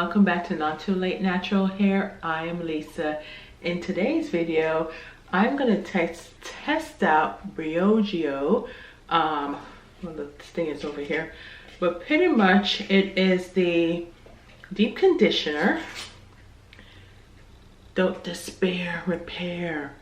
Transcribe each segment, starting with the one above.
welcome back to Not Too Late Natural Hair. I am Lisa. In today's video, I'm gonna test out Briogeo. Well, this thing is over here, but pretty much it is the deep conditioner. Don't Despair Repair.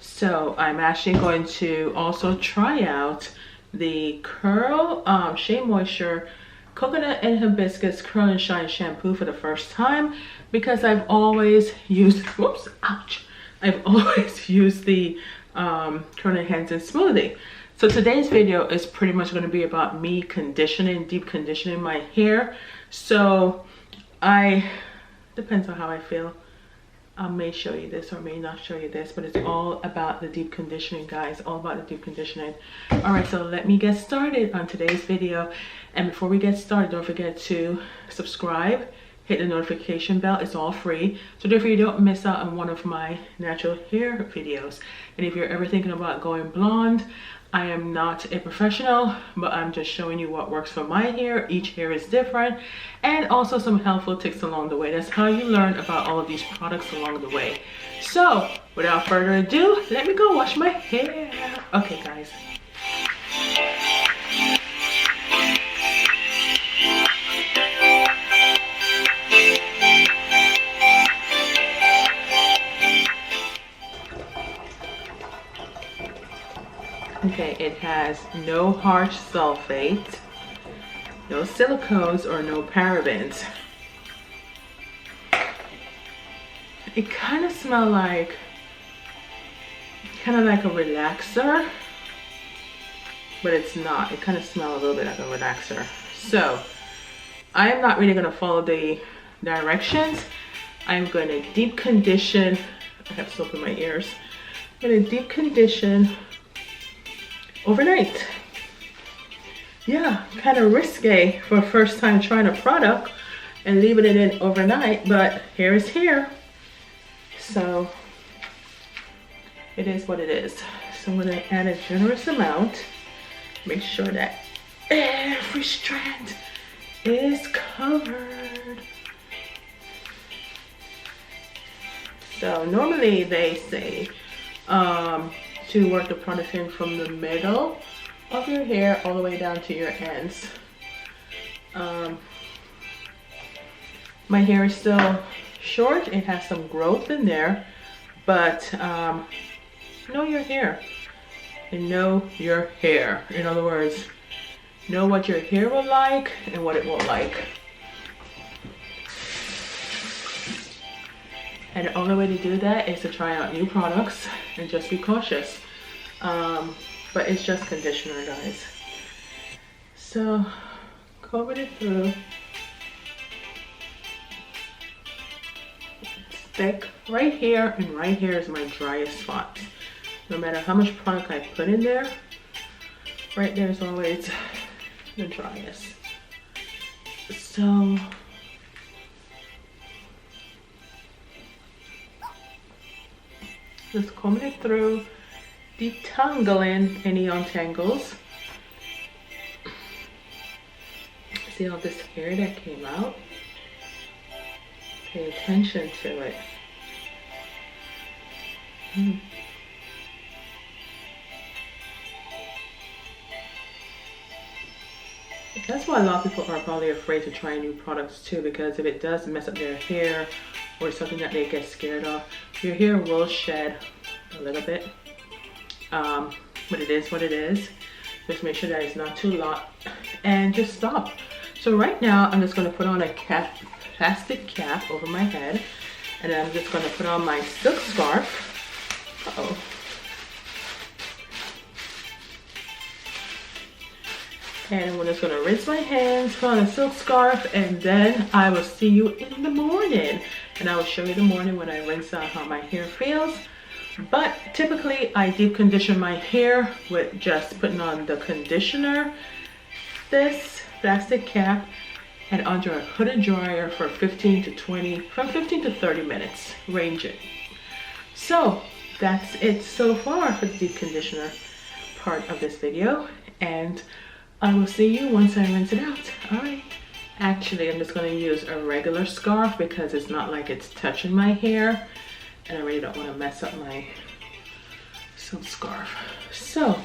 So I'm actually going to also try out the Curl Shea Moisture Coconut and Hibiscus Curl and Shine shampoo for the first time, because I've always used, whoops, ouch, I've always used the Curl Enhancing Smoothie. So today's video is pretty much going to be about me conditioning, deep conditioning my hair. So depends on how I feel. I may show you this or may not show you this, but it's all about the deep conditioning, guys. All about the deep conditioning. All right, so let me get started on today's video. And before we get started, don't forget to subscribe, hit the notification bell. It's all free, so therefore you don't miss out on one of my natural hair videos. And if you're ever thinking about going blonde, I am not a professional, but I'm just showing you what works for my hair. Each hair is different, and also some helpful tips along the way. That's how you learn about all of these products along the way. So without further ado, let me go wash my hair. Okay, guys. Okay, it has no harsh sulfate, no silicones, or no parabens. It kind of smells like, a relaxer, but it's not. It kind of smells a little bit like a relaxer. So I am not really going to follow the directions. I'm going to deep condition. I have soap in my ears. I'm going to deep condition overnight. Yeah, kind of risque for first time trying a product and leaving it in overnight, but hair is hair, so it is what it is. So I'm going to add a generous amount, make sure that every strand is covered. So normally they say to work the product in from the middle of your hair all the way down to your ends. My hair is still short. It has some growth in there, but know your hair and know your hair. In other words, know what your hair will like and what it won't like. And the only way to do that is to try out new products and just be cautious. But it's just conditioner, guys. So comb it through. It's thick. Right here and right here is my driest spot. No matter how much product I put in there, right there is always the driest. So just comb it through, detangling any untangles. See all this hair that came out? Pay attention to it. That's why a lot of people are probably afraid to try new products too, because if it does mess up their hair or something that they get scared of, your hair will shed a little bit. But it is what it is. Just make sure that it's not too long and just stop. So right now I'm just going to put on a plastic cap over my head, and then I'm just going to put on my silk scarf. Uh-oh. And we're just going to rinse my hands, put on a silk scarf, and then I will see you in the morning. And I will show you the morning when I rinse out how my hair feels. But typically I deep condition my hair with just putting on the conditioner, this plastic cap, and under a hooded dryer for 15 to 30 minutes, range it. So that's it so far for the deep conditioner part of this video, and I will see you once I rinse it out. All right, Actually, I'm just gonna use a regular scarf because it's not like it's touching my hair, and I really don't want to mess up my silk scarf. So,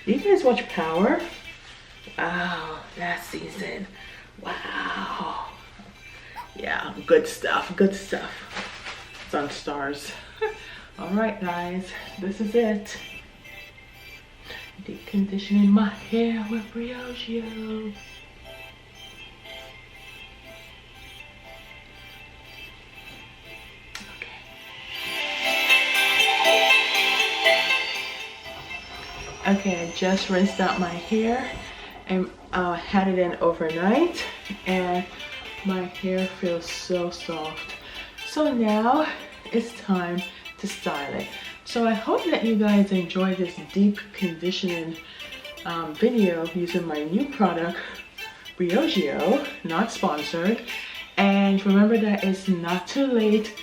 do you guys watch Power? Wow, last season. Wow. Yeah, good stuff, good stuff. It's on Stars. All right, guys, this is it. Deep conditioning my hair with Briogeo. Okay, I just rinsed out my hair and had it in overnight, and my hair feels so soft. So now it's time to style it. So I hope that you guys enjoyed this deep conditioning video using my new product, Briogeo, not sponsored. And remember that it's not too late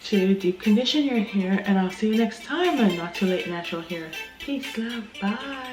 to deep condition your hair, and I'll see you next time on Not Too Late Natural Hair. Peace, love, bye.